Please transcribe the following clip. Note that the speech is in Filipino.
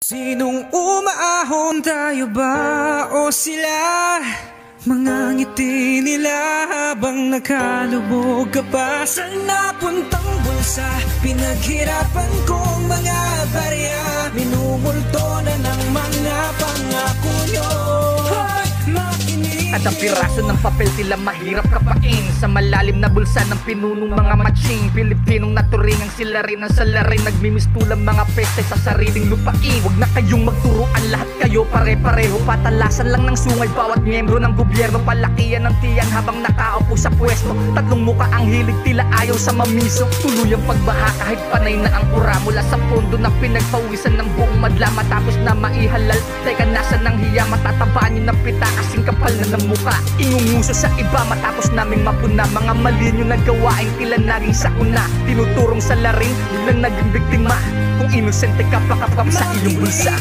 Sinong umaahon, tayo ba o sila? Mga ngiti nila habang nakalubog ka pa sa napuntang bulsa. Pinaghirapan kong mga barya, minumulto na ng mga pangako nyo. At ang piraso ng papel tila mahirap kapain sa malalim na bulsa ng pinunong mga matching. Pilipinong naturingang sila rin ang salarin, nagmimistulang mga peste sa sariling lupain. Huwag na kayong magturuan, lahat kayo pare-pareho. Patalasan lang ng sungay bawat miyembro ng gobyerno. Palakihan ng tiyan habang nakaupo sa pwesto. Tatlong muka ang hilig, tila ayaw sa mamiso. Tuluyang pagbaha kahit panay na ang ura mula sa pondo na pinagpawisan ng buong madla. Matapos na maihalal, teka nasa ng hiya, matatabaan nyo ng pita kasing kapal na ng muka. Ingunguso sa iba matapos naming mapuna. Mga mali nyo na gawain tila naging sakuna. Tinuturong sa laring, biglang naging biktima. Kung inosente ka pa kapap sa iyong bulsa.